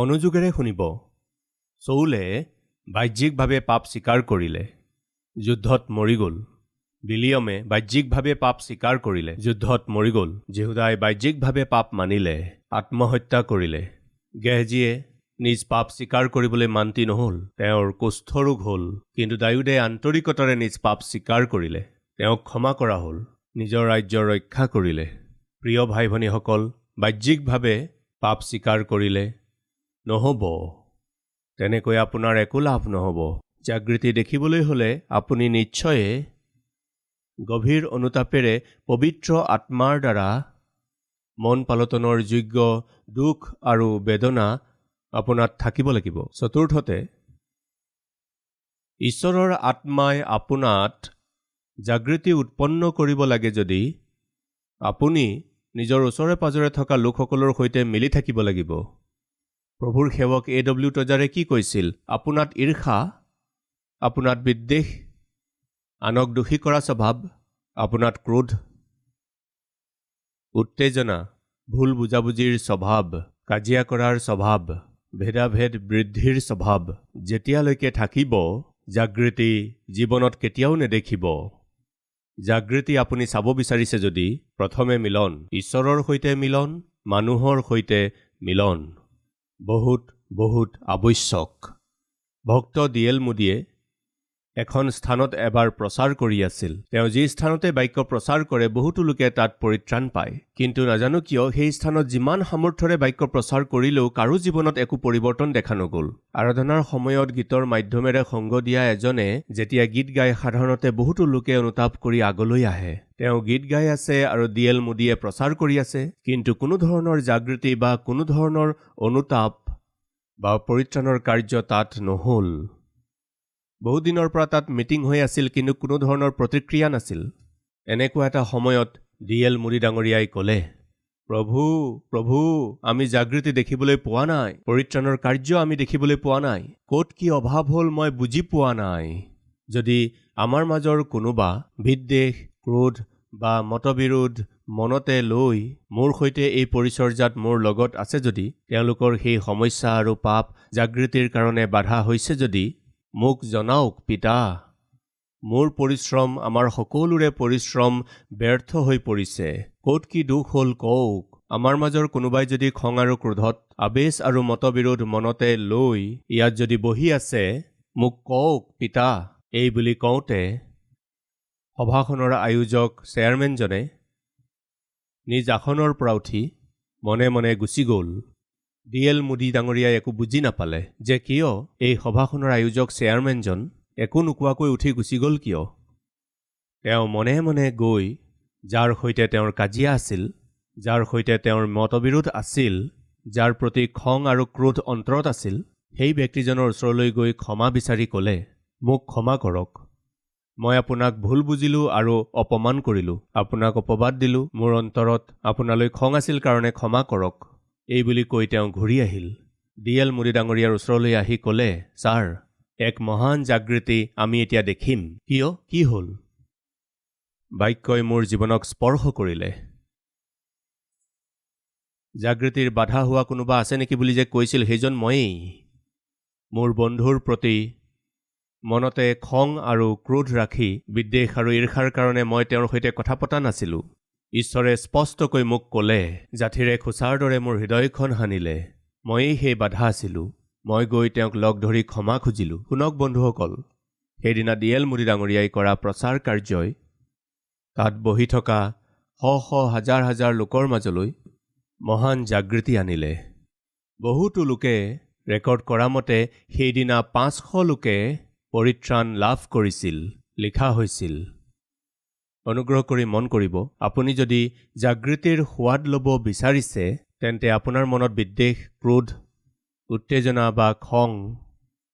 মনোযোগেৰে শুনিব। চৌলে বাহ্যিকভাৱে পাপ স্বীকাৰ কৰিলে, যুদ্ধত মৰি গ'ল। বিলিয়মে বাহ্যিকভাৱে পাপ স্বীকাৰ কৰিলে, যুদ্ধত মৰি গ'ল। যেহুদাই বাহ্যিকভাৱে পাপ মানিলে, আত্মহত্যা কৰিলে। গেহজীয়ে নিজ পাপ স্বীকাৰ কৰিবলৈ মান্তি নহ'ল, তেওঁৰ কুষ্ঠৰোগ হ'ল। কিন্তু দায়ুদে আন্তৰিকতাৰে নিজ পাপ স্বীকাৰ কৰিলে, তেওঁক ক্ষমা কৰা হ'ল, নিজৰ ৰাজ্যৰ ৰক্ষা কৰিলে। প্ৰিয় ভাই ভনীসকল, বাহ্যিকভাৱে পাপ স্বীকাৰ কৰিলে নহ'ব, তেনেকৈ আপোনাৰ একো লাভ নহ'ব। জাগৃতি দেখিবলৈ হ'লে আপুনি নিশ্চয়ে গভীৰ অনুতাপেৰে পবিত্ৰ আত্মাৰ দ্বাৰা মন পালটনৰ যোগ্য দুখ আৰু বেদনা আপোনাত থাকিব লাগিব। চতুৰ্থতে, ঈশ্বৰৰ আত্মাই আপোনাত জাগৃতি উৎপন্ন কৰিব লাগে যদি আপুনি নিজৰ ওচৰে পাজৰে থকা লোকসকলৰ সৈতে মিলি থাকিব লাগিব। প্ৰভুৰ সেৱক A.W. টজাৰে কি কৈছিল? আপোনাত ঈৰ্ষা, আপোনাত বিদ্বেষ, আনক দোষী কৰা স্বভাৱ, আপোনাত ক্ৰোধ, উত্তেজনা, ভুল বুজাবুজিৰ স্বভাৱ, কাজিয়া কৰাৰ স্বভাৱ, ভেদাভেদ বৃদ্ধিৰ স্বভাৱ যেতিয়ালৈকে থাকিব, জাগৃতি জীৱনত কেতিয়াও নেদেখিব। জাগৃতি আপুনি চাব বিচাৰিছে যদি প্ৰথমে মিলন, ঈশ্বৰৰ সৈতে মিলন, মানুহৰ সৈতে মিলন বহুত বহুত আৱশ্যক। ভক্ত D.L. মুডীয়ে এখন স্থানত এবাৰ প্ৰচাৰ কৰি আছিল। তেওঁ যি স্থানতে বাক্য প্ৰচাৰ কৰে বহুতো লোকে তাত পৰিত্ৰাণ পায়, কিন্তু নাজানো কিয় সেই স্থানত যিমান সামৰ্থ্যৰে বাক্য প্ৰচাৰ কৰিলেও কাৰো জীৱনত একো পৰিৱৰ্তন দেখা নগ'ল। আৰাধনাৰ সময়ত গীতৰ মাধ্যমেৰে সংগ দিয়া এজনে যেতিয়া গীত গায় সাধাৰণতে বহুতো লোকে অনুতাপ কৰি আগলৈ আহে। তেওঁ গীত গাই আছে আৰু D.L. মুডীয়ে প্ৰচাৰ কৰি আছে, কিন্তু কোনো ধৰণৰ জাগৃতি বা কোনো ধৰণৰ অনুতাপ বা পৰিত্ৰাণৰ কাৰ্য তাত নহ'ল। বহুত দিনৰ পৰা তাত মিটিং হৈ আছিল, কিন্তু কোনো ধৰণৰ প্ৰতিক্ৰিয়া নাছিল। এনেকুৱা এটা সময়ত D.L. মুডী ডাঙৰীয়াই ক'লে, প্ৰভু প্ৰভু, আমি জাগৃতি দেখিবলৈ পোৱা নাই, পৰিত্ৰাণৰ কাৰ্য আমি দেখিবলৈ পোৱা নাই। ক'ত কি অভাৱ হ'ল মই বুজি পোৱা নাই। যদি আমাৰ মাজৰ কোনোবা বিদ্বেষ, ক্ৰোধ বা মতবিৰোধ মনতে লৈ মোৰ সৈতে এই পৰিচৰ্যাত মোৰ লগত আছে যদি, তেওঁলোকৰ সেই সমস্যা আৰু পাপ জাগৃতিৰ কাৰণে বাধা হৈছে যদি মোক জনাওক পিতা। মোৰ পৰিশ্ৰম, আমাৰ সকলোৰে পৰিশ্ৰম ব্যৰ্থ হৈ পৰিছে। ক'ত কি দুখ হ'ল কওক। আমাৰ মাজৰ কোনোবাই যদি খং আৰু ক্ৰোধত, আৱেশ আৰু মতবিৰোধ মনতে লৈ ইয়াত যদি বহি আছে, মোক কওক পিতা। এই বুলি কওঁতে সভাখনৰ আয়োজক চেয়াৰমেনজনে নিজ আসনৰ পৰা উঠি মনে মনে গুচি গ'ল। D.L. মুডী ডাঙৰীয়াই একো বুজি নাপালে যে কিয় এই সভাখনৰ আয়োজক চেয়াৰমেনজন একো নোকোৱাকৈ উঠি গুচি গ'ল কিয়। তেওঁ মনে মনে গৈ যাৰ সৈতে তেওঁৰ কাজিয়া আছিল, যাৰ সৈতে তেওঁৰ মতবিৰোধ আছিল, যাৰ প্ৰতি খং আৰু ক্ৰোধ অন্তৰত আছিল, সেই ব্যক্তিজনৰ ওচৰলৈ গৈ ক্ষমা বিচাৰি ক'লে, মোক ক্ষমা কৰক, মই আপোনাক ভুল বুজিলোঁ আৰু অপমান কৰিলোঁ, আপোনাক অপবাদ দিলোঁ, মোৰ অন্তৰত আপোনালৈ খং আছিল কাৰণে ক্ষমা কৰক। এই বুলি কৈ তেওঁ ঘূৰি আহিল। D.L. মুডী ডাঙৰীয়াৰ ওচৰলৈ আহি ক'লে, ছাৰ, এক মহান জাগৃতি আমি এতিয়া দেখিম। কিয়? কি হ'ল? বাক্যই মোৰ জীৱনক স্পৰ্শ কৰিলে। জাগৃতিৰ বাধা হোৱা কোনোবা আছে নেকি বুলি যে কৈছিল সেইজন ময়েই। মোৰ বন্ধুৰ প্ৰতি মনতে খং আৰু ক্ৰোধ ৰাখি বিদ্বেষ আৰু ঈৰ্ষাৰ কাৰণে মই তেওঁৰ সৈতে কথা পতা নাছিলোঁ। ঈশ্বৰে স্পষ্টকৈ মোক ক'লে, জাঠিৰে খোচাৰ দৰে মোৰ হৃদয়খন সানিলে। ময়েই সেই বাধা আছিলোঁ। মই গৈ তেওঁক লগ ধৰি ক্ষমা খুজিলোঁ। শুনক বন্ধুসকল, সেইদিনা D.L. মুডী ডাঙৰীয়াই কৰা প্ৰচাৰ কাৰ্যই তাত বহি থকা শ শ হাজাৰ হাজাৰ লোকৰ মাজলৈ মহান জাগৃতি আনিলে। বহুতো লোকে ৰেকৰ্ড কৰা মতে সেইদিনা 500 লোকে পৰিত্ৰাণ লাভ কৰিছিল, লিখা হৈছিল। অনুগ্ৰহ কৰি মন কৰিব, আপুনি যদি জাগৃতিৰ সোৱাদ ল'ব বিচাৰিছে, তেন্তে আপোনাৰ মনত বিদ্বেষ, ক্ৰোধ, উত্তেজনা বা খং,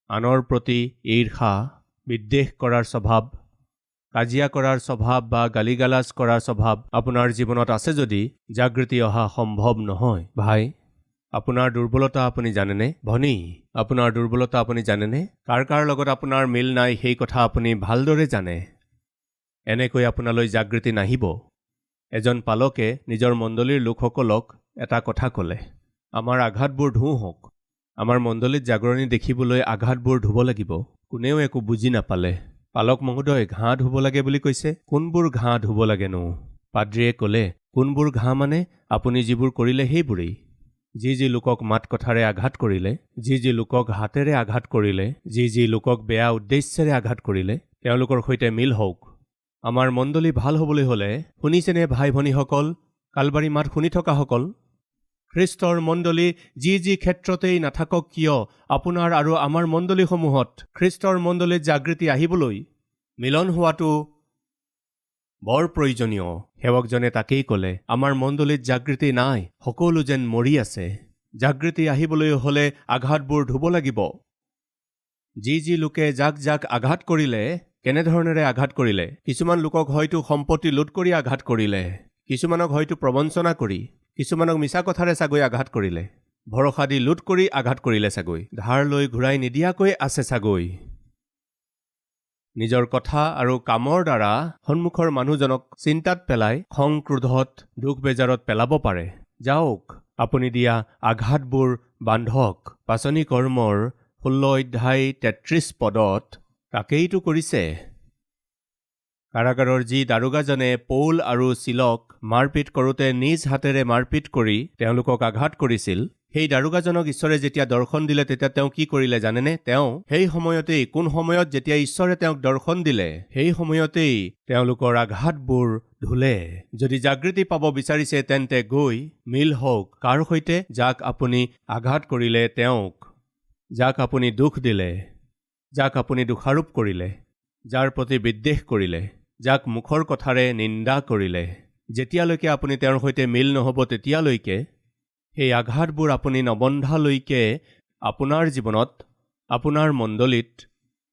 আনৰ প্ৰতি ঈৰ্ষা, বিদ্বেষ কৰাৰ স্বভাৱ, কাজিয়া কৰাৰ স্বভাৱ বা গালিগালাজ কৰাৰ স্বভাৱ আপোনাৰ জীৱনত আছে যদি জাগৃতি অহা সম্ভৱ নহয়। ভাই, আপোনাৰ দুৰ্বলতা আপুনি জানেনে? ভনী, আপোনাৰ দুৰ্বলতা আপুনি জানেনে? কাৰ কাৰ লগত আপোনাৰ মিল নাই সেই কথা আপুনি ভালদৰে জানে। এনেকৈ আপোনালৈ জাগৃতি নাহিব। এজন পালকে নিজৰ মণ্ডলীৰ লোকসকলক এটা কথা ক'লে, আমাৰ আঘাতবোৰ ধুও হওক, আমাৰ মণ্ডলীত জাগৰণি দেখিবলৈ আঘাতবোৰ ধুব লাগিব। কোনেও একো বুজি নাপালে। পালক মহোদয়, ঘাঁহ ধুব লাগে বুলি কৈছে। কোনবোৰ ঘাঁহ ধুব লাগেনো? পাদ্ৰীয়ে ক'লে, কোনবোৰ ঘাঁহ মানে আপুনি যিবোৰ কৰিলে সেইবোৰেই। যি লোকক মাত কথাৰে আঘাত কৰিলে, যি লোকক হাতেৰে আঘাত কৰিলে, যি লোকক বেয়া উদ্দেশ্যেৰে আঘাত কৰিলে, তেওঁলোকৰ সৈতে মিল হওক। আমাৰ মণ্ডলী ভাল হ'বলৈ হ'লে, শুনিছেনে ভাই ভনীসকল, কালবাৰী মাত শুনি থকাসকল? খ্ৰীষ্টৰ মণ্ডলী যি ক্ষেত্ৰতেই নাথাকক কিয়, আপোনাৰ আৰু আমাৰ মণ্ডলীসমূহত খ্ৰীষ্টৰ মণ্ডলীত জাগৃতি আহিবলৈ মিলন হোৱাটো বৰ প্ৰয়োজনীয়। সেৱকজনে তাকেই ক'লে, আমাৰ মণ্ডলীত জাগৃতি নাই, সকলো যেন মৰি আছে। জাগৃতি আহিবলৈ হ'লে আঘাতবোৰ ধুব লাগিব। যি লোকে যাক আঘাত কৰিলে, কেনেধৰণেৰে আঘাত কৰিলে? কিছুমান লোকক হয়তো সম্পত্তি লুট কৰি আঘাত কৰিলে, কিছুমানক হয়তো প্ৰবঞ্চনা কৰি, কিছুমানক মিছা কথাৰে চাগৈ আঘাত কৰিলে, ভৰসা দি লুট কৰি আঘাত কৰিলে চাগৈ, ধাৰ লৈ ঘূৰাই নিদিয়াকৈ আছে চাগৈ। নিজৰ কথা আৰু কামৰ দ্বাৰা সন্মুখৰ মানুহজনক চিন্তাত পেলাই খং ক্ৰোধত দুখ বেজাৰত পেলাব পাৰে। যাওক, আপুনি দিয়া আঘাতবোৰ বান্ধক। পাচনি কৰ্মৰ 16 অধ্যায় 33 পদত তাকেইটো কৰিছে। কাৰাগাৰৰ যি দাৰোগাজনে পৌল আৰু চিলক মাৰপিট কৰোঁতে নিজ হাতেৰে মাৰপিট কৰি তেওঁলোকক আঘাত কৰিছিল, সেই দাৰোগাজনক ঈশ্বৰে যেতিয়া দৰ্শন দিলে তেতিয়া তেওঁ কি কৰিলে জানেনে? তেওঁ সেই সময়তেই, কোন সময়ত যেতিয়া ঈশ্বৰে তেওঁক দৰ্শন দিলে, সেই সময়তেই তেওঁলোকৰ আঘাতবোৰ ধুলে। যদি জাগৃতি পাব বিচাৰিছে তেন্তে গৈ মিল হওক। কাৰ সৈতে? যাক আপুনি আঘাত কৰিলে তেওঁক, যাক আপুনি দুখ দিলে, যাক আপুনি দোষাৰোপ কৰিলে, যাৰ প্ৰতি বিদ্বেষ কৰিলে, যাক মুখৰ কথাৰে নিন্দা কৰিলে। যেতিয়ালৈকে আপুনি তেওঁৰ সৈতে মিল নহ'ব তেতিয়ালৈকে, সেই আঘাতবোৰ আপুনি নবন্ধালৈকে আপোনাৰ জীৱনত, আপোনাৰ মণ্ডলীত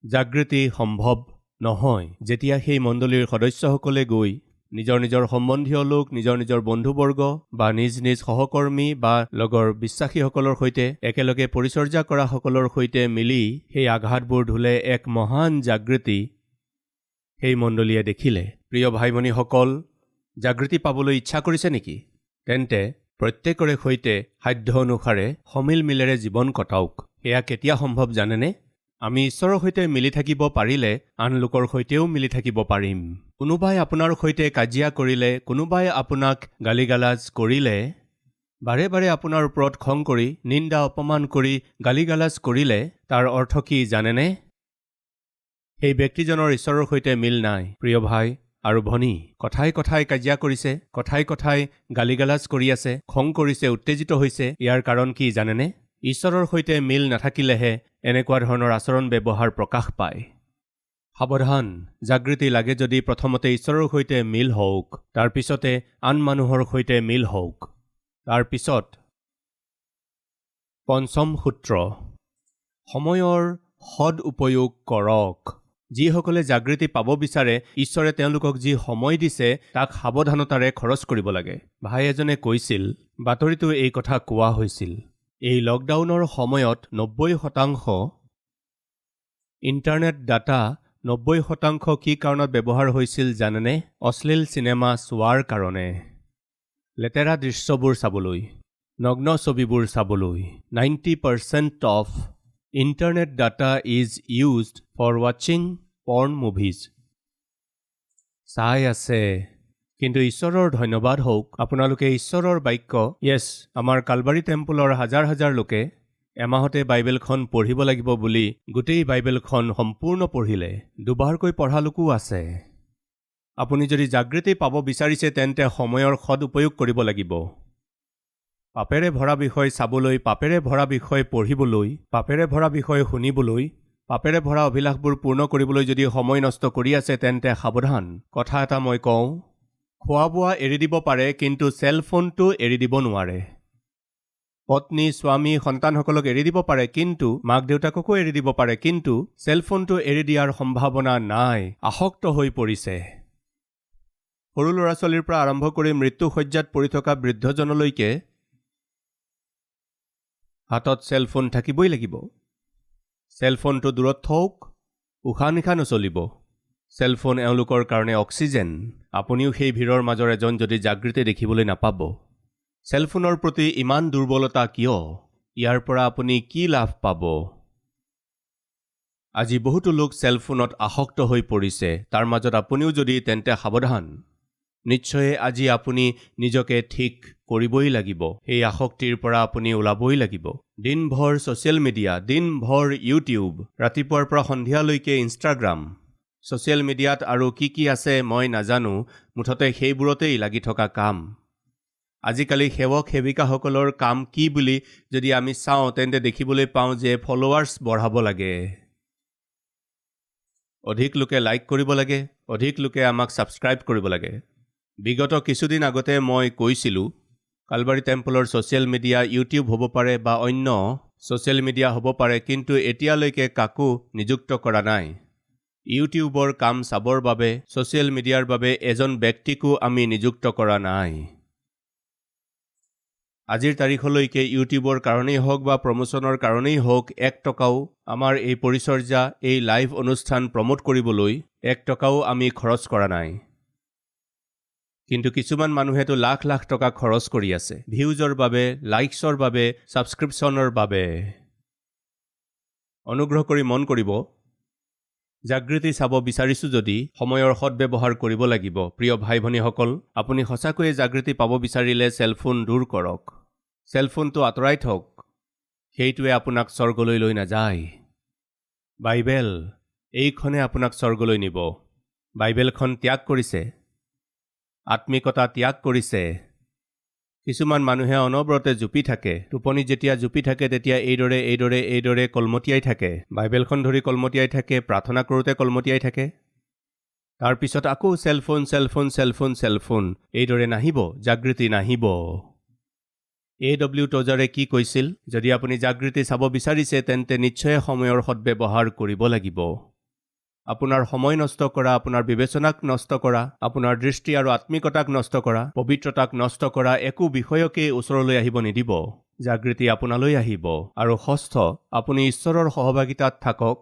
জাগৃতি সম্ভৱ নহয়। যেতিয়া সেই মণ্ডলীৰ সদস্যসকলে গৈ নিজৰ সম্বন্ধীয় লোক, নিজৰ বন্ধুবৰ্গ বা নিজ সহকৰ্মী বা লগৰ বিশ্বাসীসকলৰ সৈতে একেলগে পৰিচৰ্যা কৰা সকলৰ সৈতে মিলি সেই আঘাতবোৰ ধুলে, এক মহান জাগৃতি সেই মণ্ডলীয়ে দেখিলে। প্ৰিয় ভাই ভনীসকল, জাগৃতি পাবলৈ ইচ্ছা কৰিছে নেকি? তেন্তে প্ৰত্যেকৰে সৈতে সাধ্য অনুসাৰে সমিল মিলেৰে জীৱন কটাওক। সেয়া কেতিয়া সম্ভৱ জানেনে? আমি ঈশ্বৰৰ সৈতে মিলি থাকিব পাৰিলে আন লোকৰ সৈতেও মিলি থাকিব পাৰিম। কোনোবাই আপোনাৰ সৈতে কাজিয়া কৰিলে, কোনোবাই আপোনাক গালিগালাজ কৰিলে, বাৰে বাৰে আপোনাৰ ওপৰত খং কৰি, নিন্দা অপমান কৰি গালিগালাজ কৰিলে, তাৰ অৰ্থ কি জানেনে? সেই ব্যক্তিজনৰ ঈশ্বৰৰ সৈতে মিল নাই। প্ৰিয় ভাই আৰু ভনী, কথাই কাজিয়া কৰিছে, কথাই গালিগালাজ কৰি আছে, খং কৰিছে, উত্তেজিত হৈছে। ইয়াৰ কাৰণ কি জানেনে? ঈশ্বৰৰ সৈতে মিল নাথাকিলেহে এনেকুৱা ধৰণৰ আচৰণ ব্যৱহাৰ প্ৰকাশ পায়। সাৱধান, জাগৃতি লাগে যদি প্ৰথমতে ঈশ্বৰৰ সৈতে মিল হওক, তাৰ পিছতে আন মানুহৰ সৈতে মিল হওক। তাৰ পিছত পঞ্চম সূত্ৰ, সময়ৰ সদ উপয়োগ কৰক। যিসকলে জাগৃতি পাব বিচাৰে, ঈশ্বৰে তেওঁলোকক যি সময় দিছে তাক সাৱধানতাৰে খৰচ কৰিব লাগে। ভাই এজনে কৈছিল, বাতৰিটো এই কথা কোৱা হৈছিল, এই লকডাউনৰ সময়ত 90% ইণ্টাৰনেট ডাটা 90% কি কাৰণত ব্যৱহাৰ হৈছিল জানেনে? অশ্লীল চিনেমা চোৱাৰ কাৰণে, লেতেৰা দৃশ্যবোৰ চাবলৈ, নগ্ন ছবিবোৰ চাবলৈ। 90% of internet data is used for ৱাচিং পৰ্ন মুভিজ। চাই আছে, কিন্তু ঈশ্বৰৰ ধন্যবাদ হওক, আপোনালোকে ঈশ্বৰৰ বাক্য, আমাৰ কালবাৰী টেম্পলৰ হাজাৰ লোকে এমাহতে বাইবেলখন পঢ়িব লাগিব বুলি গোটেই বাইবেলখন সম্পূৰ্ণ পঢ়িলে। দুবাৰকৈ পঢ়া লোকো আছে। আপুনি যদি জাগৃতি পাব বিচাৰিছে তেন্তে সময়ৰ সদ উপয়োগ কৰিব লাগিব। পাপেৰে ভৰা বিষয় চাবলৈ, পাপেৰে ভৰা বিষয় পঢ়িবলৈ, পাপেৰে ভৰা বিষয় শুনিবলৈ, পাপেৰে ভৰা অভিলাষবোৰ পূৰ্ণ কৰিবলৈ যদি সময় নষ্ট কৰি আছে তেন্তে সাৱধান। কথা এটা মই কওঁ, খোৱা বোৱা এৰি দিব পাৰে, কিন্তু চেলফোনটো এৰি দিব নোৱাৰে। পত্নী, স্বামী, সন্তানসকলক এৰি দিব পাৰে, কিন্তু মাক দেউতাককো এৰি দিব পাৰে, কিন্তু চেলফোনটো এৰি দিয়াৰ সম্ভাৱনা নাই। আসক্ত হৈ পৰিছে। সৰু ল'ৰা ছোৱালীৰ পৰা আৰম্ভ কৰি মৃত্যু শয্যাত পৰি থকা বৃদ্ধজনলৈকে হাতত চেলফোন থাকিবই লাগিব। চেলফোনটো দূৰত থওক, উশাহ নিশাহ নচলিব। চেলফোন এওঁলোকৰ কাৰণে অক্সিজেন। আপুনিও সেই ভিৰৰ মাজৰ এজন যদি জাগৃতি দেখিবলৈ নাপাব। চেলফোনৰ প্ৰতি ইমান দুৰ্বলতা কিয়? ইয়াৰ পৰা আপুনি কি লাভ পাব? আজি বহুতো লোক চেলফোনত আসক্ত হৈ পৰিছে। তাৰ মাজত আপুনিও যদি তেন্তে সাৱধান। নিশ্চয় আজি আপুনি নিজকে ঠিক কৰিবই লাগিব। এই আসক্তিৰ পৰা আপুনি ওলাবই লাগিব। দিনভৰ ছ'চিয়েল মিডিয়া, দিনভৰ ইউটিউব, ৰাতিপুৱাৰ পৰা সন্ধিয়ালৈকে ইনষ্টাগ্ৰাম। ছ'চিয়েল মিডিয়াত আৰু কি আছে মই নাজানো, মুঠতে সেইবোৰতেই লাগি থকা কাম। আজিকালি সেৱক সেৱিকাসকলৰ কাম কি বুলি যদি আমি চাওঁ তেন্তে দেখিবলৈ পাওঁ যে ফলোৱাৰ্ছ বঢ়াব লাগে। অধিক লোকে লাইক কৰিব লাগে, অধিক লোকে আমাক ছাবস্ক্ৰাইব কৰিব লাগে। বিগত কিছুদিন আগতে মই কৈছিলোঁ, কালবাৰী টেম্পলৰ ছ'চিয়েল মিডিয়া ইউটিউব হ'ব পাৰে বা অন্য ছ'চিয়েল মিডিয়া হ'ব পাৰে, কিন্তু এতিয়ালৈকে কাকো নিযুক্ত কৰা নাই। ইউটিউবৰ কাম চাবৰ বাবে, ছ'চিয়েল মিডিয়াৰ বাবে এজন ব্যক্তিকো আমি নিযুক্ত কৰা নাই। আজিৰ তাৰিখলৈকে ইউটিউবৰ কাৰণেই হওক বা প্ৰমোচনৰ কাৰণেই হওক 1 টকাও আমাৰ এই পৰিচৰ্যা, এই লাইভ অনুষ্ঠান প্ৰমোট কৰিবলৈ 1 টকাও আমি খৰচ কৰা নাই। কিন্তু কিছুমান মানুহেতো লাখ লাখ টকা খৰচ কৰি আছে ভিউজৰ বাবে, লাইকছৰ বাবে, ছাবস্ক্ৰিপশ্যনৰ বাবে। অনুগ্ৰহ কৰি মন কৰিব, জাগৃতি চাব বিচাৰিছোঁ যদি সময়ৰ সদ্ব্যৱহাৰ কৰিব লাগিব। প্ৰিয় ভাই ভনীসকল, আপুনি সঁচাকৈয়ে জাগৃতি পাব বিচাৰিলে চেলফোন দূৰ কৰক। চেলফোনটো আঁতৰাই থওক। সেইটোৱে আপোনাক স্বৰ্গলৈ লৈ নাযায়। বাইবেল, এইখনে আপোনাক স্বৰ্গলৈ নিব। বাইবেলখন ত্যাগ কৰিছে, আত্মিকতা ত্যাগ কৰিছে। কিছুমান মানুহে অনবৰতে জুপি থাকে। টোপনি যেতিয়া জুপি থাকে তেতিয়া এইদৰে কলমতিয়াই থাকে। বাইবেলখন ধৰি কলমতিয়াই থাকে, প্ৰাৰ্থনা কৰোঁতে কলমতিয়াই থাকে। তাৰপিছত আকৌ চেলফোন। এইদৰে নাহিব, জাগৃতি নাহিব। A.W. টজাৰে কি কৈছিল? যদি আপুনি জাগৃতি চাব বিচাৰিছে তেন্তে নিশ্চয় সময়ৰ সদ্ব্যৱহাৰ কৰিব লাগিব। আপোনাৰ সময় নষ্ট কৰা, আপোনাৰ বিবেচনাক নষ্ট কৰা, আপোনাৰ দৃষ্টি আৰু আত্মিকতাক নষ্ট কৰা, পবিত্ৰতাক নষ্ট কৰা একো বিষয়কেই ওচৰলৈ আহিব নিদিব। জাগৃতি আপোনালৈ আহিব। আৰু ষষ্ঠ, আপুনি ঈশ্বৰৰ সহভাগিতাত থাকক।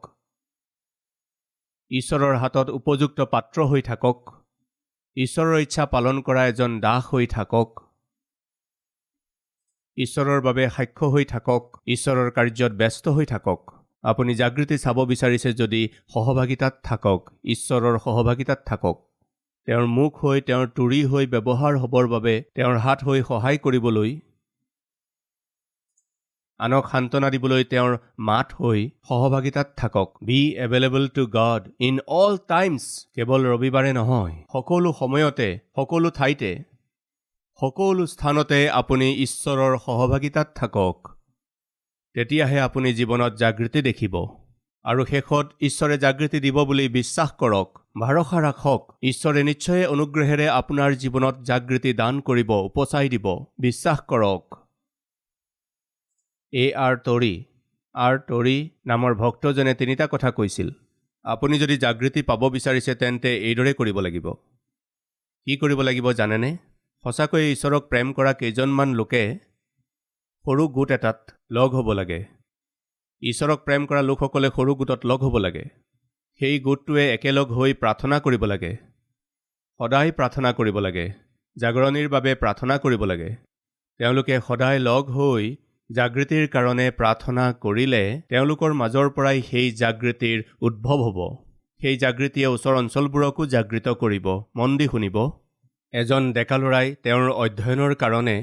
ঈশ্বৰৰ হাতত উপযুক্ত পাত্ৰ হৈ থাকক। ঈশ্বৰৰ ইচ্ছা পালন কৰা এজন দাস হৈ থাকক। ঈশ্বৰৰ বাবে সাক্ষ্য হৈ থাকক। ঈশ্বৰৰ কাৰ্যত ব্যস্ত হৈ থাকক। আপুনি জাগৃতি চাব বিচাৰিছে যদি সহভাগিতাত থাকক, ঈশ্বৰৰ সহভাগিতাত থাকক। তেওঁৰ মুখ হৈ, তেওঁৰ তুৰি হৈ ব্যৱহাৰ হ'বৰ বাবে, তেওঁৰ হাত হৈ সহায় কৰিবলৈ, আনক সান্তনা দিবলৈ তেওঁৰ মাত হৈ সহভাগিতাত থাকক। Be available to God in all times. কেৱল ৰবিবাৰে নহয়, সকলো সময়তে, সকলো ঠাইতে, সকলো স্থানতে আপুনি ঈশ্বৰৰ সহভাগিতাত থাকক। তেতিয়াহে আপুনি জীৱনত জাগৃতি দেখিব। আৰু শেষত ঈশ্বৰে জাগৃতি দিব বুলি বিশ্বাস কৰক, ভৰসা ৰাখক। ঈশ্বৰে নিশ্চয় অনুগ্ৰহেৰে আপোনাৰ জীৱনত জাগৃতি দান কৰিব, উপচাই দিব। বিশ্বাস কৰক। A.R. টৰী নামৰ ভক্তজনে 3টা কথা কৈছিল। আপুনি যদি জাগৃতি পাব বিচাৰিছে তেন্তে এইদৰে কৰিব লাগিব। কি কৰিব লাগিব জানেনে? সঁচাকৈয়ে ঈশ্বৰক প্ৰেম কৰা কেইজনমান লোকে সৰু গোট এটাত লগ হ'ব লাগে। ঈশ্বৰক প্ৰেম কৰা লোকসকলে সৰু গোটত লগ হ'ব লাগে। সেই গোটটোৱে একেলগ হৈ প্ৰাৰ্থনা কৰিব লাগে। সদায় প্ৰাৰ্থনা কৰিব লাগে। জাগৰণিৰ বাবে প্ৰাৰ্থনা কৰিব লাগে। তেওঁলোকে সদায় লগ হৈ জাগৃতিৰ কাৰণে প্ৰাৰ্থনা কৰিলে তেওঁলোকৰ মাজৰ পৰাই সেই জাগৃতিৰ উদ্ভৱ হ'ব। সেই জাগৃতিয়ে ওচৰ অঞ্চলবোৰকো জাগৃত কৰিব। মন দি শুনিব। এজন ডেকা ল'ৰাই তেওঁৰ অধ্যয়নৰ কাৰণে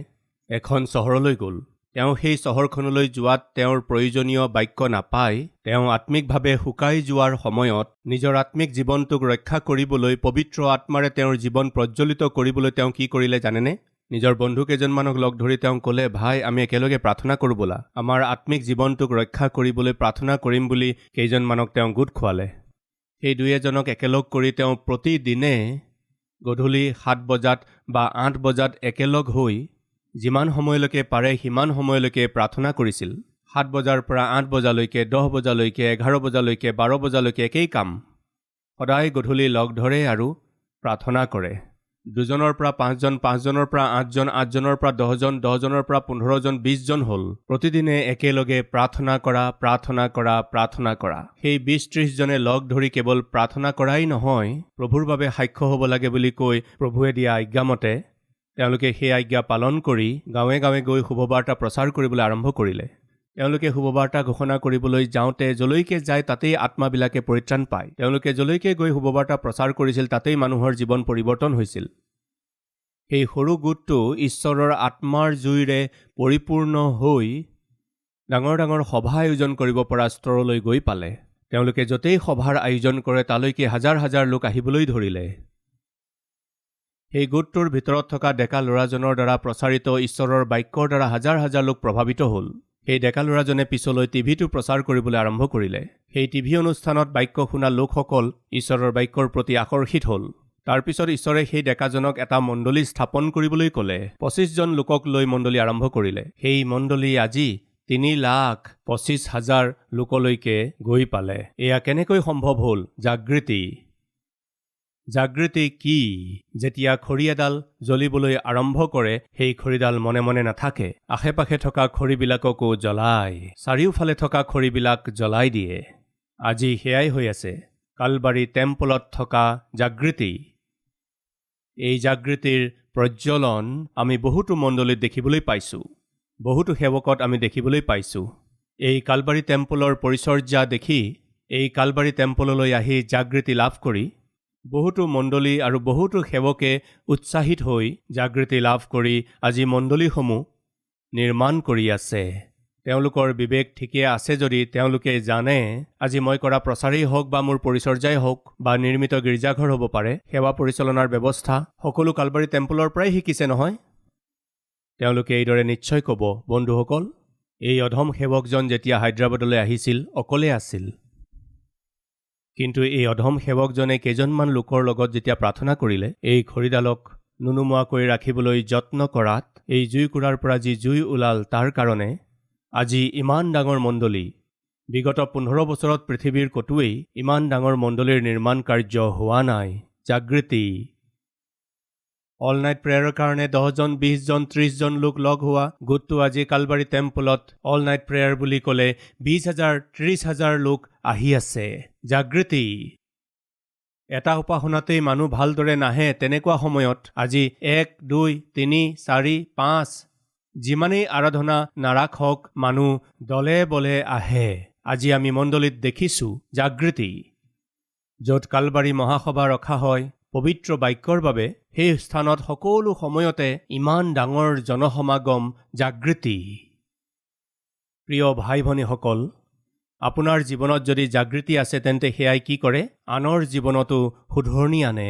এখন চহৰলৈ গ'ল। তেওঁ সেই চহৰখনলৈ যোৱাত তেওঁৰ প্ৰয়োজনীয় বাক্য নাপাই তেওঁ আত্মিকভাৱে শুকাই যোৱাৰ সময়ত নিজৰ আত্মিক জীৱনটোক ৰক্ষা কৰিবলৈ, পবিত্ৰ আত্মাৰে তেওঁৰ জীৱন প্ৰজ্বলিত কৰিবলৈ তেওঁ কি কৰিলে জানেনে? নিজৰ বন্ধু কেইজনমানক লগ ধৰি তেওঁ ক'লে, ভাই, আমি একেলগে প্ৰাৰ্থনা কৰোঁ ব'লা। আমাৰ আত্মিক জীৱনটোক ৰক্ষা কৰিবলৈ প্ৰাৰ্থনা কৰিম বুলি কেইজনমানক তেওঁ গোট খোৱালে। সেই দুই এজনক একেলগ কৰি তেওঁ প্ৰতিদিনে গধূলি 7 বজাত বা 8 বজাত একেলগ হৈ যিমান সময়লৈকে পাৰে সিমান সময়লৈকে প্ৰাৰ্থনা কৰিছিল। 7 বজাৰ পৰা 8 বজালৈকে, 10 বজালৈকে, 11 বজালৈকে, 12 বজালৈকে একেই কাম। সদায় গধূলি লগ ধৰে আৰু প্ৰাৰ্থনা কৰে। 2জনৰ পৰা 5জন, 5জনৰ পৰা 8জন, 8জনৰ পৰা 10জন, 10জনৰ পৰা 15জন, 20জন হ'ল। প্ৰতিদিনে একেলগে প্ৰাৰ্থনা কৰা। সেই 20-30 জনে লগ ধৰি কেৱল প্ৰাৰ্থনা কৰাই নহয়, প্ৰভুৰ বাবে সাক্ষ্য হ'ব লাগে বুলি কৈ প্ৰভুৱে দিয়া আজ্ঞামতে তেওঁলোকে সেই আজ্ঞা পালন কৰি গাঁৱে গাঁৱে গৈ শুভবাৰ্তা প্ৰচাৰ কৰিবলৈ আৰম্ভ কৰিলে। তেওঁলোকে শুভবাৰ্তা ঘোষণা কৰিবলৈ যাওঁতে যলৈকে যায় তাতেই আত্মাবিলাকে পৰিত্ৰাণ পায়। তেওঁলোকে যলৈকে গৈ শুভবাৰ্তা প্ৰচাৰ কৰিছিল তাতেই মানুহৰ জীৱন পৰিৱৰ্তন হৈছিল। সেই সৰু গোটটো ঈশ্বৰৰ আত্মাৰ জুইৰে পৰিপূৰ্ণ হৈ ডাঙৰ ডাঙৰ সভা আয়োজন কৰিব পৰা স্তৰলৈ গৈ পালে। তেওঁলোকে য'তেই সভাৰ আয়োজন কৰে তালৈকে হাজাৰ হাজাৰ লোক আহিবলৈ ধৰিলে। সেই গোটটোৰ ভিতৰত থকা ডেকা ল'ৰাজনৰ দ্বাৰা প্ৰচাৰিত ঈশ্বৰৰ বাক্যৰ দ্বাৰা হাজাৰ হাজাৰ লোক প্ৰভাৱিত হ'ল। সেই ডেকা ল'ৰাজনে পিছলৈ টিভিটো প্ৰচাৰ কৰিবলৈ আৰম্ভ কৰিলে। সেই টিভি অনুষ্ঠানত বাক্য শুনা লোকসকল ঈশ্বৰৰ বাক্যৰ প্ৰতি আকৰ্ষিত হ'ল। তাৰপিছত ঈশ্বৰে সেই ডেকাজনক এটা মণ্ডলী স্থাপন কৰিবলৈ ক'লে। 25 জন লোকক লৈ মণ্ডলী আৰম্ভ কৰিলে। সেই মণ্ডলী আজি 3,25,000 লোকলৈকে গৈ পালে। এয়া কেনেকৈ সম্ভৱ হ'ল? জাগৃতি। জাগৃতি কি? যেতিয়া খৰি এডাল জ্বলিবলৈ আৰম্ভ কৰে সেই খৰিডাল মনে মনে নাথাকে। আশে পাশে থকা খৰিবিলাককো জ্বলায়, চাৰিওফালে থকা খৰিবিলাক জ্বলাই দিয়ে। আজি সেয়াই হৈ আছে কালবাৰী টেম্পলত থকা জাগৃতি। এই জাগৃতিৰ প্ৰজ্বলন আমি বহুতো মণ্ডলীত দেখিবলৈ পাইছোঁ, বহুতো সেৱকত আমি দেখিবলৈ পাইছোঁ। এই কালবাৰী টেম্পলৰ পৰিচৰ্যা দেখি, এই কালবাৰী টেম্পললৈ আহি জাগৃতি লাভ কৰি বহুতো মণ্ডলী আৰু বহুতো সেৱকে উৎসাহিত হৈ জাগৃতি লাভ কৰি আজি মণ্ডলীসমূহ নিৰ্মাণ কৰি আছে। তেওঁলোকৰ বিবেক ঠিকে আছে যদি তেওঁলোকে জানে আজি মই কৰা প্ৰচাৰেই হওক বা মোৰ পৰিচৰ্যাই হওক বা নিৰ্মিত গীৰ্জাঘৰ হ'ব পাৰে, সেৱা পৰিচালনাৰ ব্যৱস্থা সকলো কালবাৰী টেম্পলৰ পৰাই শিকিছে নহয়। তেওঁলোকে এইদৰে নিশ্চয় ক'ব, বন্ধুসকল, এই অধম সেৱকজন যেতিয়া হায়দৰাবাদলৈ আহিছিল অকলে আছিল। কিন্তু এই অধম সেৱকজনে কেইজনমান লোকৰ লগত যেতিয়া প্ৰাৰ্থনা কৰিলে, এই খৰিডালক নুনুমোৱাকৈ ৰাখিবলৈ যত্ন কৰাত এই জুইকুৰাৰ পৰা যি জুই ওলাল তাৰ কাৰণে আজি ইমান ডাঙৰ মণ্ডলী, বিগত 15 বছৰত পৃথিৱীৰ ক'তোৱেই ইমান ডাঙৰ মণ্ডলীৰ নিৰ্মাণ কাৰ্য হোৱা নাই। জাগৃতি। অল নাইট প্ৰেয়াৰৰ কাৰণে 10 জন, 20 জন, 30 জন লোক লগ হোৱা গোটটো আজি কালবাৰী টেম্পলত অল নাইট প্ৰেয়াৰ বুলি ক'লে 20,000, 30,000 লোক আহি আছে। জাগৃতি। এটা উপাসনাতেই মানুহ ভালদৰে নাহে, তেনেকুৱা সময়ত আজি 1, 2, 3, 4, 5 যিমানেই আৰাধনা নাৰাখক মানুহ দলে বলে আহে। আজি আমি মণ্ডলীত দেখিছোঁ জাগৃতি। য'ত কালবাৰী মহাসভা ৰখা হয় পবিত্ৰ বাক্যৰ বাবে, সেই স্থানত সকলো সময়তে ইমান ডাঙৰ জনসমাগম। জাগৃতি। প্ৰিয় ভাই ভনীসকল, আপোনাৰ জীৱনত যদি জাগৃতি আছে তেন্তে সেয়াই কি কৰে? আনৰ জীৱনতো শুধৰণি আনে।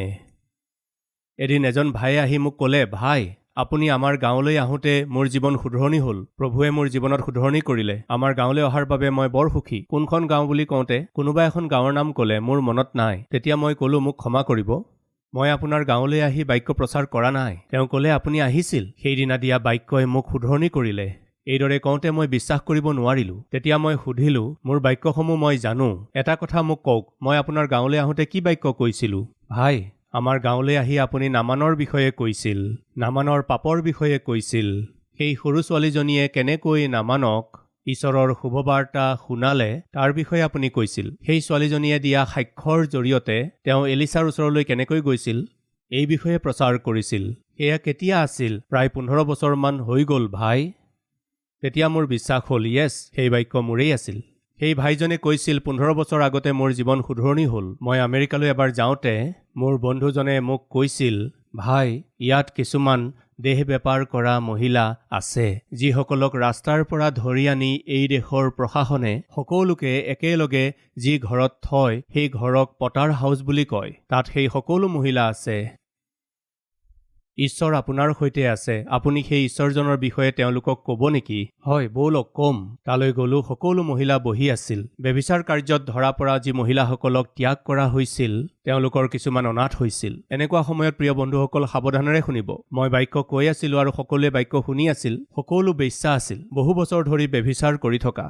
এদিন এজন ভাইয়ে আহি মোক ক'লে, ভাই আপুনি আমাৰ গাঁৱলৈ আহোঁতে মোৰ জীৱন শুধৰণি হ'ল। প্ৰভুৱে মোৰ জীৱনত শুধৰণি কৰিলে। আমাৰ গাঁৱলৈ অহাৰ বাবে মই বৰ সুখী। কোনখন গাঁও বুলি কওঁতে কোনোবা এখন গাঁৱৰ নাম ক'লে, মোৰ মনত নাই। তেতিয়া মই ক'লোঁ, মোক ক্ষমা কৰিব, মই আপোনাৰ গাঁৱলৈ আহি বাক্য প্ৰচাৰ কৰা নাই। তেওঁ ক'লে, আপুনি আহিছিল। সেইদিনা দিয়া বাক্যই মোক শুধৰণি কৰিলে। এইদৰে কওঁতে মই বিশ্বাস কৰিব নোৱাৰিলোঁ। তেতিয়া মই সুধিলোঁ, মোৰ বাক্যসমূহ মই জানো, এটা কথা মোক কওক, মই আপোনাৰ গাঁৱলৈ আহোঁতে কি বাক্য কৈছিলোঁ? ভাই, আমাৰ গাঁৱলৈ আহি আপুনি নামানৰ বিষয়ে কৈছিল, নামানৰ পাপৰ বিষয়ে কৈছিল। সেই সৰু ছোৱালীজনীয়ে কেনেকৈ নামানক ঈশ্বৰৰ শুভবাৰ্তা শুনালে তাৰ বিষয়ে আপুনি কৈছিল। সেই ছোৱালীজনীয়ে দিয়া সাক্ষ্যৰ জৰিয়তে তেওঁ এলিছাৰ ওচৰলৈ কেনেকৈ গৈছিল এই বিষয়ে প্ৰচাৰ কৰিছিল। সেয়া কেতিয়া আছিল? প্ৰায় 15 বছৰমান হৈ গ'ল ভাই। তেতিয়া মোৰ বিশ্বাস হ'ল, য়েছ, সেই বাক্য মোৰেই আছিল। সেই ভাইজনে কৈছিল, 15 বছৰ আগতে মোৰ জীৱন শুধৰণি হ'ল। মই আমেৰিকালৈ এবাৰ যাওঁতে মোৰ বন্ধুজনে মোক কৈছিল, ভাই, ইয়াত কিছুমান দেহ বেপাৰ কৰা মহিলা আছে যিসকলক ৰাস্তাৰ পৰা ধৰি আনি এই দেশৰ প্ৰশাসনে সকলোকে একেলগে যি ঘৰত থয় সেই ঘৰক পটাৰ হাউচ বুলি কয়। তাত সেই সকলো মহিলা আছে। ঈশ্বৰ আপোনাৰ সৈতে আছে। আপুনি সেই ঈশ্বৰজনৰ বিষয়ে তেওঁলোকক ক'ব নেকি? হয়, ব'লক ক'ম। তালৈ গ'লো, সকলো মহিলা বহি আছিল। ব্যভিচাৰ কাৰ্যত ধৰা পৰা যি মহিলাসকলক ত্যাগ কৰা হৈছিল তেওঁলোকৰ কিছুমান অনাথ হৈছিল। এনেকুৱা সময়ত প্ৰিয় বন্ধুসকল, সাৱধানেৰে শুনিব। মই বাক্য কৈ আছিলোঁ আৰু সকলোৱে বাক্য শুনি আছিল। সকলো বেশ্যা আছিল, বহু বছৰ ধৰি ব্যভিচাৰ কৰি থকা।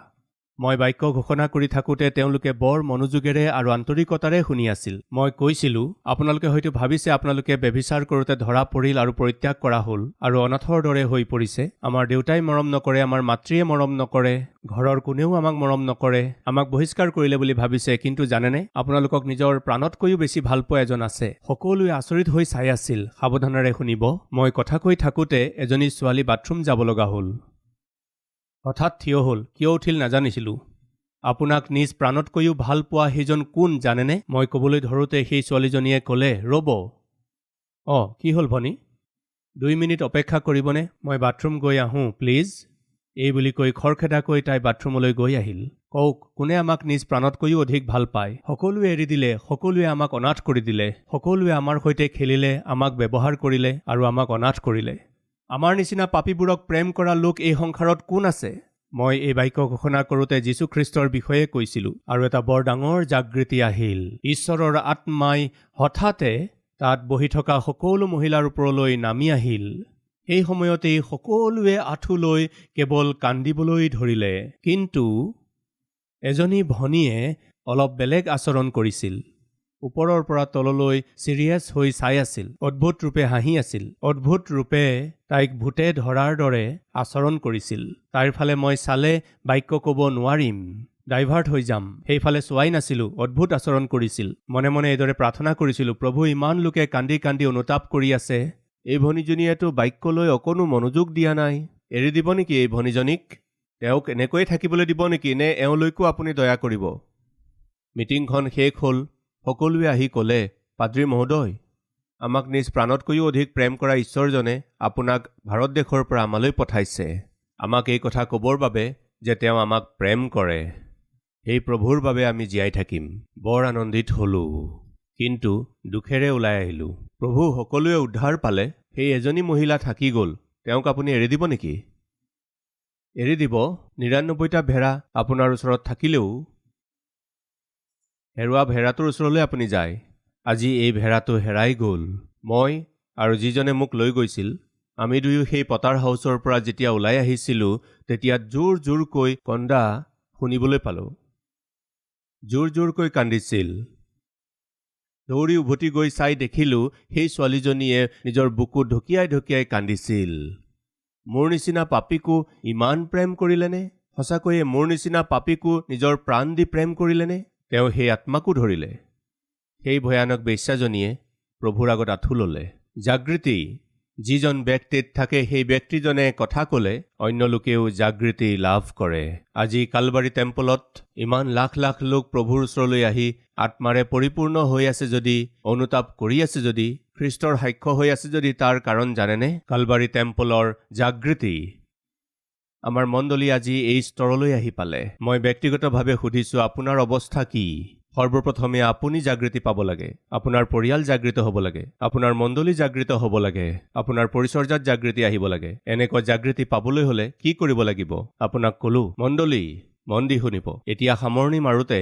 মই বাক্য ঘোষণা কৰি থাকোঁতে তেওঁলোকে বৰ মনোযোগেৰে আৰু আন্তৰিকতাৰে শুনি আছিল। মই কৈছিলোঁ, আপোনালোকে হয়তো ভাবিছে আপোনালোকে ব্যভিচাৰ কৰোঁতে ধৰা পৰিল আৰু পৰিত্যাগ কৰা হ'ল আৰু অনাথৰ দৰে হৈ পৰিছে। আমাৰ দেউতাই মৰম নকৰে, আমাৰ মাতৃয়ে মৰম নকৰে, ঘৰৰ কোনেও আমাক মৰম নকৰে, আমাক বহিষ্কাৰ কৰিলে বুলি ভাবিছে। কিন্তু জানেনে, আপোনালোকক নিজৰ প্ৰাণতকৈও বেছি ভাল পোৱা এজন আছে। সকলোৱে আচৰিত হৈ চাই আছিল। সাৱধানেৰে শুনিব। মই কথা কৈ থাকোঁতে এজনী ছোৱালী বাথৰুম যাব লগা হ'ল। হঠাৎ থিয় হ'ল। কিয় উঠিল নাজানিছিলোঁ। আপোনাক নিজ প্ৰাণতকৈও ভাল পোৱা সেইজন কোন জানেনে? মই ক'বলৈ ধৰোঁতে সেই ছোৱালীজনীয়ে ক'লে, ৰ'ব। কি হ'ল ভনী? 2 মিনিট অপেক্ষা কৰিবনে? মই বাথৰুম গৈ আহোঁ প্লিজ। এই বুলি কৈ খৰখেদাকৈ তাই বাথৰুমলৈ গৈ আহিল। কওক, কোনে আমাক নিজ প্ৰাণতকৈও অধিক ভাল পায়? সকলোৱে এৰি দিলে, সকলোৱে আমাক অনাথ কৰি দিলে, সকলোৱে আমাৰ সৈতে খেলিলে, আমাক ব্যৱহাৰ কৰিলে আৰু আমাক অনাথ কৰিলে। আমাৰ নিচিনা পাপীবোৰক প্ৰেম কৰা লোক এই সংসাৰত কোন আছে? মই এই বাক্য ঘোষণা কৰোঁতে যীশুখ্ৰীষ্টৰ বিষয়ে কৈছিলোঁ আৰু এটা বৰ ডাঙৰ জাগৃতি আহিল। ঈশ্বৰৰ আত্মাই হঠাতে তাত বহি থকা সকলো মহিলাৰ ওপৰলৈ নামি আহিল। সেই সময়তেই সকলোৱে আঁঠু লৈ কেৱল কান্দিবলৈ ধৰিলে। কিন্তু এজনী ভনীয়ে অলপ বেলেগ আচৰণ কৰিছিল। ওপৰৰ পৰা তললৈ চিৰিয়াছ হৈ চাই আছিল, অদ্ভুত ৰূপে হাঁহি আছিল, অদ্ভুত ৰূপে তাইক ভূতে ধৰাৰ দৰে আচৰণ কৰিছিল। তাইৰ ফালে মই চালে বাক্য ক'ব নোৱাৰিম, ডাইভাৰ্ট হৈ যাম। সেইফালে চোৱাই নাছিলোঁ, অদ্ভুত আচৰণ কৰিছিল। মনে মনে এইদৰে প্ৰাৰ্থনা কৰিছিলোঁ, প্ৰভু, ইমান লোকে কান্দি কান্দি অনুতাপ কৰি আছে, এই ভনীজনীয়েতো বাক্যলৈ অকণো মনোযোগ দিয়া নাই। এৰি দিব নেকি এই ভনীজনীক? তেওঁক এনেকৈয়ে থাকিবলৈ দিব নেকি, নে এওঁলৈকো আপুনি দয়া কৰিব? মিটিংখন শেষ হ'ল। সকলোৱে আহি ক'লে, পাদ্ৰী মহোদয়, আমাক নিজ প্ৰাণতকৈও অধিক প্ৰেম কৰা ঈশ্বৰজনে আপোনাক ভাৰত দেশৰ পৰা আমালৈ পঠাইছে, আমাক এই কথা ক'বৰ বাবে যে তেওঁ আমাক প্ৰেম কৰে। সেই প্ৰভুৰ বাবে আমি জীয়াই থাকিম। বৰ আনন্দিত হ'লোঁ, কিন্তু দুখেৰে ওলাই আহিলোঁ। প্ৰভু, সকলোৱে উদ্ধাৰ পালে, সেই এজনী মহিলা থাকি গ'ল, তেওঁক আপুনি এৰি দিব নেকি? এৰি দিব। 99টা ভেড়া আপোনাৰ ওচৰত থাকিলেও হেৰুৱা ভেড়াটোৰ ওচৰলৈ আপুনি যায়। আজি এই ভেড়াটো হেৰাই গ'ল। মই আৰু যিজনে মোক লৈ গৈছিল, আমি দুয়ো সেই পটাৰ হাউচৰ পৰা যেতিয়া ওলাই আহিছিলোঁ, তেতিয়া জোৰ জোৰকৈ কন্দা শুনিবলৈ পালোঁ। জোৰ জোৰকৈ কান্দিছিল। দৌৰি উভতি গৈ চাই দেখিলোঁ, সেই ছোৱালীজনীয়ে নিজৰ বুকু ঢকিয়াই ঢকিয়াই কান্দিছিল। মোৰ নিচিনা পাপীকো ইমান প্ৰেম কৰিলেনে? সঁচাকৈয়ে মোৰ নিচিনা পাপীকো নিজৰ প্ৰাণ দি প্ৰেম কৰিলেনে? তেওঁ সেই আত্মাকো ধৰিলে। সেই ভয়ানক বেশ্যাজনীয়ে প্ৰভুৰ আগত আঁঠু ল'লে। জাগৃতি যিজন ব্যক্তিত থাকে, সেই ব্যক্তিজনে কথা ক'লে অন্য লোকেও জাগৃতি লাভ কৰে। আজি কালবাৰী টেম্পলত ইমান লাখ লাখ লোক প্ৰভুৰ ওচৰলৈ আহি আত্মাৰে পৰিপূৰ্ণ হৈ আছে যদি, অনুতাপ কৰি আছে যদি, খ্ৰীষ্টৰ সাক্ষ্য হৈ আছে যদি, তাৰ কাৰণ জানেনে? কালবাৰী টেম্পলৰ জাগৃতি। আমাৰ মণ্ডলী আজি এই স্তৰলৈ আহি পালে। মই ব্যক্তিগতভাৱে সুধিছোঁ, আপোনাৰ অৱস্থা কি? সৰ্বপ্ৰথমে আপুনি জাগৃতি পাব লাগে। আপোনাৰ পৰিয়াল জাগৃত হ'ব লাগে, আপোনাৰ মণ্ডলী জাগৃত হ'ব লাগে, আপোনাৰ পৰিচৰ্যাত জাগৃতি আহিব লাগে। এনেকুৱা জাগৃতি পাবলৈ হ'লে কি কৰিব লাগিব? আপোনাক ক'লো, মণ্ডলী মন দি শুনিব। এতিয়া সামৰণি মাৰোতে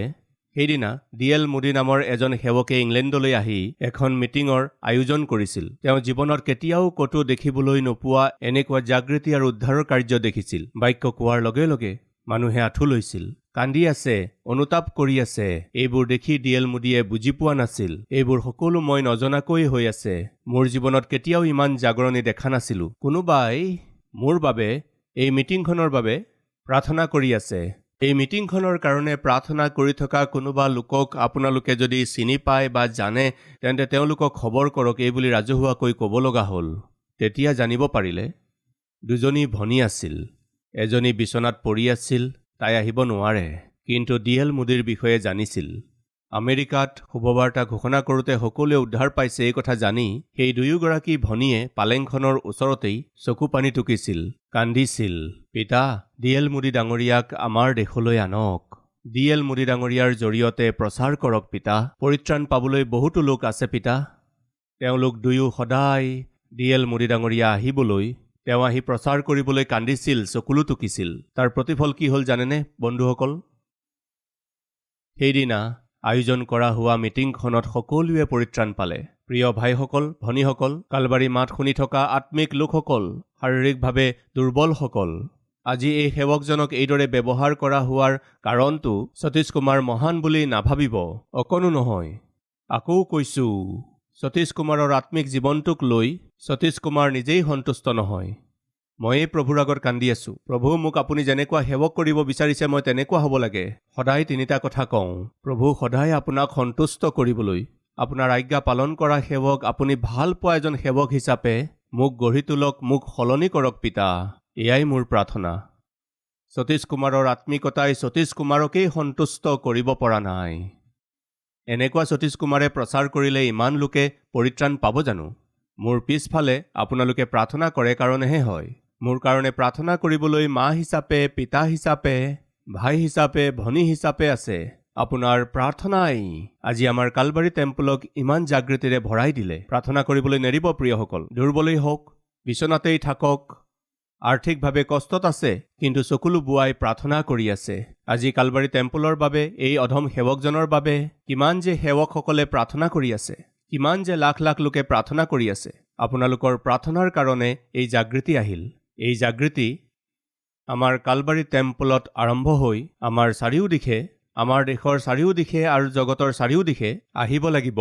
সেইদিনা D.L. মুডি নামৰ এজন সেৱকে ইংলেণ্ডলৈ আহি এখন মিটিঙৰ আয়োজন কৰিছিল। তেওঁ জীৱনত কেতিয়াও ক'তো দেখিবলৈ নোপোৱা এনেকুৱা জাগৃতি আৰু উদ্ধাৰৰ কাৰ্য দেখিছিল। বাক্য কোৱাৰ লগে লগে মানুহে আঁঠু লৈছিল, কান্দি আছে, অনুতাপ কৰি আছে। এইবোৰ দেখি D.L. মুডিয়ে বুজি পোৱা নাছিল, এইবোৰ সকলো মই নজনাকৈ হৈ আছে। মোৰ জীৱনত কেতিয়াও ইমান জাগৰণি দেখা নাছিলোঁ। কোনোবাই মোৰ বাবে, এই মিটিংখনৰ বাবে প্ৰাৰ্থনা কৰি আছে। এই মিটিংখনৰ কাৰণে প্ৰাৰ্থনা কৰি থকা কোনোবা লোকক আপোনালোকে যদি চিনি পায় বা জানে, তেন্তে তেওঁলোকক খবৰ কৰক, এই বুলি ৰাজহুৱাকৈ ক'ব লগা হ'ল। তেতিয়া জানিব পাৰিলে দুজনী ভনী আছিল। এজনী বিচনাত পৰি আছিল, তাই আহিব নোৱাৰে, কিন্তু D.L. মুডিৰ বিষয়ে জানিছিল। আমেৰিকাত শুভবাৰ্তা ঘোষণা কৰোঁতে সকলোৱে উদ্ধাৰ পাইছে এই কথা জানি সেই দুয়োগৰাকী ভনীয়ে পালেংখনৰ ওচৰতেই চকু পানী টুকিছিল, কান্দিছিল। পিতা, D.L. মুডি ডাঙৰীয়াক আমাৰ দেশলৈ আনক। D.L. মুডি ডাঙৰীয়াৰ জৰিয়তে প্ৰচাৰ কৰক পিতা। পৰিত্ৰাণ পাবলৈ বহুতো লোক আছে পিতা। তেওঁলোক দুয়ো সদায় D.L. মুডি ডাঙৰীয়া আহিবলৈ, তেওঁ আহি প্ৰচাৰ কৰিবলৈ কান্দিছিল, চকুলো টুকিছিল। তাৰ প্ৰতিফল কি হ'ল জানেনে বন্ধুসকল? সেইদিনা আয়োজন কৰা হোৱা মিটিংখনত সকলোৱে পৰিত্ৰাণ পালে। প্ৰিয় ভাইসকল, ভনীসকল, কালবাৰী মাত শুনি থকা আত্মিক লোকসকল, শাৰীৰিকভাৱে দুৰ্বলসকল, আজি এই সেৱকজনক এইদৰে ব্যৱহাৰ কৰা হোৱাৰ কাৰণটো সতীশ কুমাৰ মহান বুলি নাভাবিব, অকণো নহয়। আকৌ কৈছোঁ, সতীশ কুমাৰৰ আত্মিক জীৱনটোক লৈ সতীশ কুমাৰ নিজেই সন্তুষ্ট নহয়। ময়েই প্ৰভুৰ আগত কান্দি আছোঁ, প্ৰভু, মোক আপুনি যেনেকুৱা সেৱক কৰিব বিচাৰিছে মই তেনেকুৱা হ'ব লাগে। সদায় তিনিটা কথা কওঁ, প্ৰভু, সদায় আপোনাক সন্তুষ্ট কৰিবলৈ, আপোনাৰ আজ্ঞা পালন কৰা সেৱক, আপুনি ভাল পোৱা এজন সেৱক হিচাপে মোক গঢ়ি তোলক, মোক সলনি কৰক পিতা। এয়াই মোৰ প্ৰাৰ্থনা। সতীশ কুমাৰৰ আত্মিকতাই সতীশ কুমাৰকেই সন্তুষ্ট কৰিব পৰা নাই। এনেকুৱা সতীশ কুমাৰে প্ৰচাৰ কৰিলে ইমান লোকে পৰিত্ৰাণ পাব জানো? মোৰ পিছফালে আপোনালোকে প্ৰাৰ্থনা কৰে কাৰণেহে হয়। মোৰ কাৰণে প্ৰাৰ্থনা কৰিবলৈ মা হিচাপে, পিতা হিচাপে, ভাই হিচাপে, ভনী হিচাপে আছে। আপোনাৰ প্ৰাৰ্থনাই আজি আমাৰ কালবাৰী টেম্পলক ইমান জাগৃতিৰে ভৰাই দিলে। প্ৰাৰ্থনা কৰিবলৈ নেৰিব প্ৰিয়সকল। দুৰ্বলেই হওক, বিচনাতেই থাকক, আৰ্থিকভাৱে কষ্টত আছে, কিন্তু চকুলো বুৱাই প্ৰাৰ্থনা কৰি আছে। আজি কালবাৰী টেম্পলৰ বাবে, এই অধম সেৱকজনৰ বাবে কিমান যে সেৱকসকলে প্ৰাৰ্থনা কৰি আছে, কিমান যে লাখ লাখ লোকে প্ৰাৰ্থনা কৰি আছে। আপোনালোকৰ প্ৰাৰ্থনাৰ কাৰণে এই জাগৃতি আহিল। এই জাগৃতি আমাৰ কালবাৰী টেম্পলত আৰম্ভ হৈ আমাৰ চাৰিওদিশে, আমাৰ দেশৰ চাৰিওদিশে আৰু জগতৰ চাৰিওদিশে আহিব লাগিব।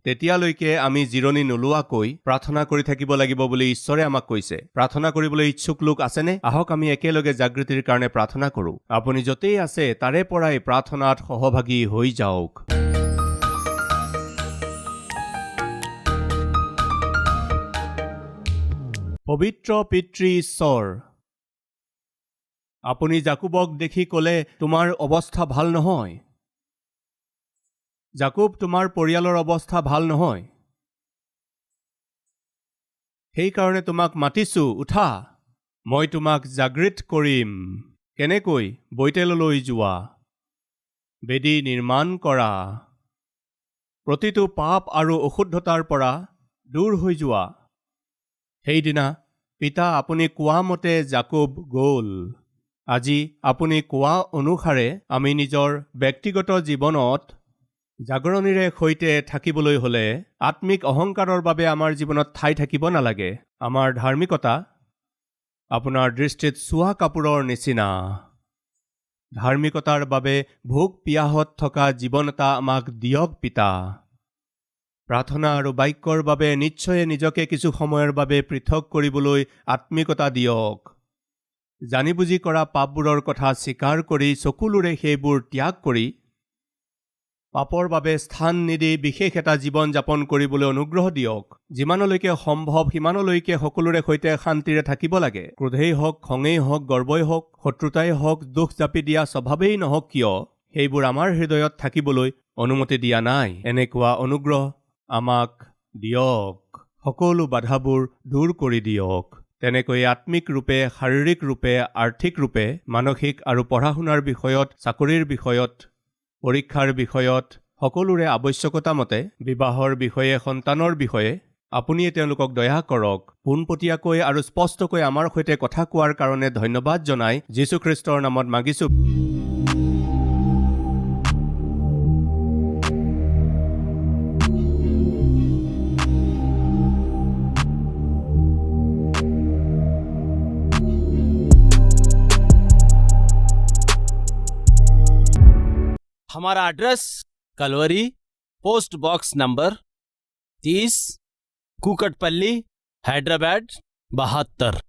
তেতিয়ালৈকে আমি জিৰণি নোলোৱাকৈ প্ৰাৰ্থনা কৰি থাকিব লাগিব বুলি ঈশ্বৰে আমাক কৈছে। প্ৰাৰ্থনা কৰিবলৈ ইচ্ছুক লোক আছেনে? আহক আমি একেলগে জাগৃতিৰ কাৰণে প্ৰাৰ্থনা কৰোঁ। আপুনি য'তেই আছে তাৰে পৰাই প্ৰাৰ্থনাত সহভাগী হৈ যাওক। পবিত্ৰ পিতৃ ঈশ্বৰ, আপুনি জাকুবক দেখি ক'লে তোমাৰ অৱস্থা ভাল নহয়। জাকুব, তোমাৰ পৰিয়ালৰ অৱস্থা ভাল নহয়। সেইকাৰণে তোমাক মাতিছোঁ, উঠা, মই তোমাক জাগৃত কৰিম। কেনেকৈ? বৈতেললৈ যোৱা, বেদী নিৰ্মাণ কৰা, প্ৰতিটো পাপ আৰু অশুদ্ধতাৰ পৰা দূৰ হৈ যোৱা। সেইদিনা পিতা আপুনি কোৱা মতে জাকুব গ'ল। আজি আপুনি কোৱা অনুসাৰে আমি নিজৰ ব্যক্তিগত জীৱনত জাগৰণিৰে সৈতে থাকিবলৈ হ'লে আত্মিক অহংকাৰৰ বাবে আমাৰ জীৱনত ঠাই থাকিব নালাগে। আমাৰ ধাৰ্মিকতা আপোনাৰ দৃষ্টিত চোৱা কাপোৰৰ নিচিনা। ধাৰ্মিকতাৰ বাবে ভোক পিয়াহত থকা জীৱন এটা আমাক দিয়ক পিতা। প্ৰাৰ্থনা আৰু বাক্যৰ বাবে নিশ্চয় নিজকে কিছু সময়ৰ বাবে পৃথক কৰিবলৈ আত্মিকতা দিয়ক। জানি বুজি কৰা পাপবোৰৰ কথা স্বীকাৰ কৰি চকুলোৰে সেইবোৰ ত্যাগ কৰি পাপৰ বাবে স্থান নিদি বিশেষ এটা জীৱন যাপন কৰিবলৈ অনুগ্ৰহ দিয়ক। যিমানলৈকে সম্ভৱ সিমানলৈকে সকলোৰে সৈতে শান্তিৰে থাকিব লাগে। ক্ৰোধেই হওক, খঙেই হওক, গৰ্বই হওক, শত্ৰুতাই হওক, দোষ জাপি দিয়া স্বভাৱেই নহওক কিয়, সেইবোৰ আমাৰ হৃদয়ত থাকিবলৈ অনুমতি দিয়া নাই। এনেকুৱা অনুগ্ৰহ আমাক দিয়ক। সকলো বাধাবোৰ দূৰ কৰি দিয়ক। তেনেকৈ আত্মিক ৰূপে, শাৰীৰিক ৰূপে, আৰ্থিক ৰূপে, মানসিক আৰু পঢ়া শুনাৰ বিষয়ত, চাকৰিৰ বিষয়ত, পৰীক্ষাৰ বিষয়ত, সকলোৰে আৱশ্যকতা মতে, বিবাহৰ বিষয়ে, সন্তানৰ বিষয়ে আপুনিয়ে তেওঁলোকক দয়া কৰক। পোনপটীয়াকৈ আৰু স্পষ্টকৈ আমাৰ সৈতে কথা কোৱাৰ কাৰণে ধন্যবাদ জনাই যীশুখ্ৰীষ্টৰ নামত মাগিছোঁ। हमारा address Calvary, post box number 30, Kukatpally, Hyderabad 72।